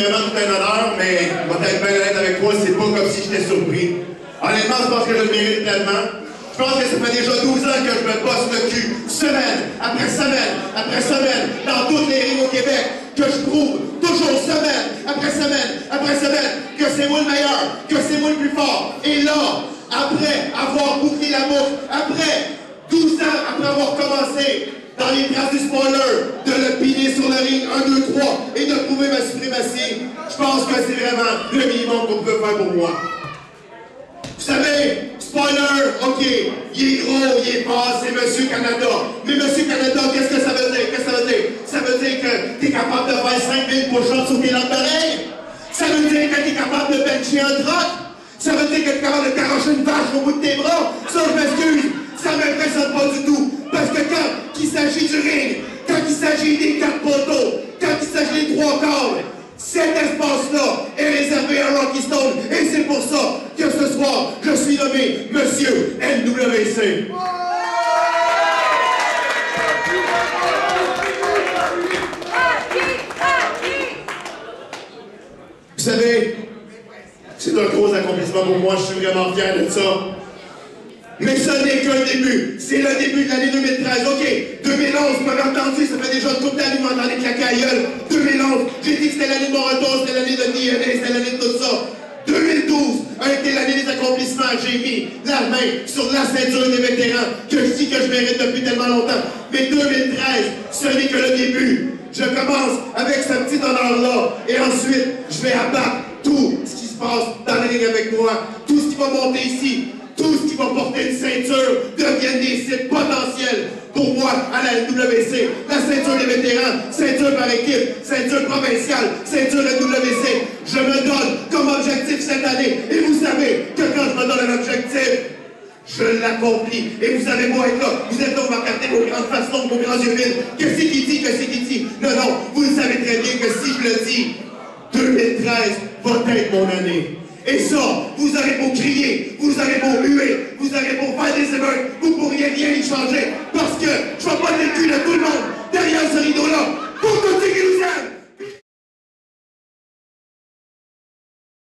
vraiment tout un honneur, mais je vais être bien honnête avec toi, c'est pas comme si j'étais surpris. Honnêtement, je pense que je le mérite pleinement. Je pense que ça fait déjà 12 ans que je me bosse le cul, semaine après semaine après semaine, dans toutes les rings au Québec, que je prouve toujours semaine après semaine, que c'est moi le meilleur, que c'est moi le plus fort. Et là, après avoir bouclé la boucle, après 12 ans, après avoir commencé dans les traces du spoiler, de le piner sur le ring 1, 2, 3 et de prouver ma suprématie, je pense que c'est vraiment le minimum qu'on peut faire pour moi. Vous savez, spoiler, ok, il est gros, il est fort, c'est Monsieur Canada. Mais Monsieur Canada, qu'est-ce que ça veut dire? Qu'est-ce que ça veut dire? Ça veut dire que t'es capable de faire 5000 push-ups sur tes lampes d'oreilles? Ça veut dire que t'es capable de bencher un troc? Ça veut dire que t'es capable de carocher une vache au bout de tes bras? Ça, je m'excuse, ça m'impressionne pas du tout. Parce que quand il s'agit du ring, quand il s'agit des 4 poteaux, quand il s'agit des 3 câbles, cet espace-là est réservé à Rocky Stone. Et c'est pour ça que ce soir, je suis nommé Monsieur NWC. Vous savez, c'est un gros accomplissement pour moi, je suis vraiment fier de ça. Mais ce n'est qu'un début. C'est le début de l'année 2013. OK, 2011, vous m'avez entendu, ça fait déjà une couple d'années que vous m'entendez claquer à gueule. 2011, j'ai dit que c'était l'année de mon retour, c'était l'année de DNA, c'était l'année de tout ça. 2012 a été l'année des accomplissements. J'ai mis la main sur la ceinture des vétérans que je dis que je mérite depuis tellement longtemps. Mais 2013, ce n'est que le début. Je commence avec ce petit honneur-là et ensuite, je vais abattre tout ce qui se passe dans la ligne avec moi, tout ce qui va monter ici. Tout ce qui va porter une ceinture deviennent des cibles potentiels pour moi à la NWC. La ceinture des vétérans, ceinture par équipe, ceinture provinciale, ceinture NWC. Je me donne comme objectif cette année. Et vous savez que quand je me donne un objectif, je l'accomplis. Et vous avez beau être là, vous êtes là, vous regardez vos grandes façons, vos grands yeux vides. Que c'est qui dit, que c'est qui dit. Non, non, vous le savez très bien que si je le dis, 2013 va être mon année. Et ça, vous aurez beau crier, vous aurez beau huer, vous aurez beau faire des émeutes, vous pourriez rien y changer. Parce que je vais pas le cul de tout le